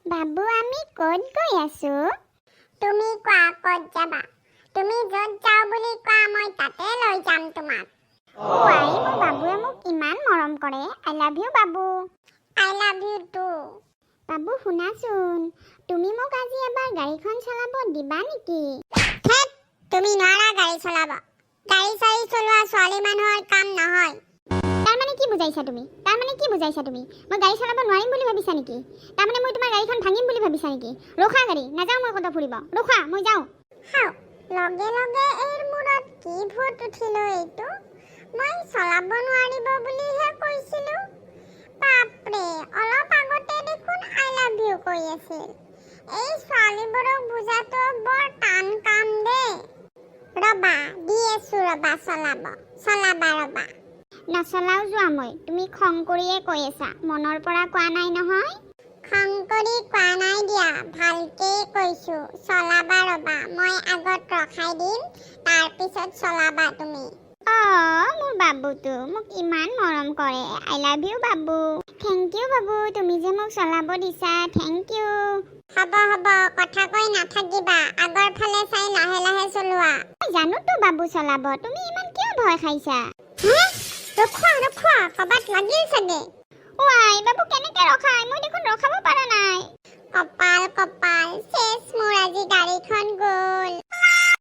বাবু আমি ক'ত গৈ আছো? তুমি কোৱা ক'ত যাবা? তুমি য'ত যাওঁ বুলি কোৱা মই তাতে লৈ যাম তোমাক। ওৱাই মোৰ বাবুৱে মোক ইমান মৰম কৰে। আই লাভ ইউ বাবু। I love you too. বাবু শুনাচোন, তুমি মোক আজি এবাৰ গাড়ীখন চলাব দিবা নেকি? হেত, তুমি নোৱাৰা গাড়ী চলাব। গাড়ী চাড়ী চলোৱা ছোৱালী মানুহৰ কাম নহয়। তাৰমানে কি বুজাইছা তুমি? মই গাড়ী চলাব নোৱাৰিম বুলি ভাবিছা নেকি? তাৰমানে মই তোমাৰ গাড়ীখন ভাঙিম বুলি ভাবিছা নেকি? ৰখা গাড়ী, নাযাওঁ মই ক'তো ফুৰিব। ৰখা, মই যাওঁ। হাও, লগে লগে এইৰ মূৰত কি ভূত উঠিলো এইটো? মই চলাব নোৱাৰিব বুলিহে কৈছিলোঁ। বাপৰে, অলপ আগতে দেখোন আই লাভ ইউ কৈ আছিল। এই ছোৱালীবোৰক বুজাটো বৰ টান কাম দেই। ৰবা, দি আছো ৰবা চলাবা ৰবা। নচলাও যোৱা মই, তুমি খং কৰিয়ে কৈ আছা, মনৰ পৰা কোৱা নাই নহয়। খং কৰি কোৱা নাই দিয়া, ভালকেই কৈছো। চলাবা ৰবা, মই আগত ৰখাই দিম, তাৰপিছত চলাবা তুমি। মোৰ বাবুটো মোক ইমান মৰম কৰে। আই love you Babu. Thank U বাবু, তুমি যে মোক চলাব দিছা, থেংক ইউ। হ'ব কথা কৈ নাথাকিবা, আগৰ ফালে চাই লাহে লাহে চলোৱা। জানোতো বাবু চলাব, তুমি ইমান কিয় ভয় খাইছা? ৰখোৱা, কবাত লাগিল চাগে। ওৱাই বাবু কেনেকে ৰখাই? মই দেখোন ৰখাব পৰা নাই। কপাল চেচ, মোৰ আজি গাড়ীখন গ'ল।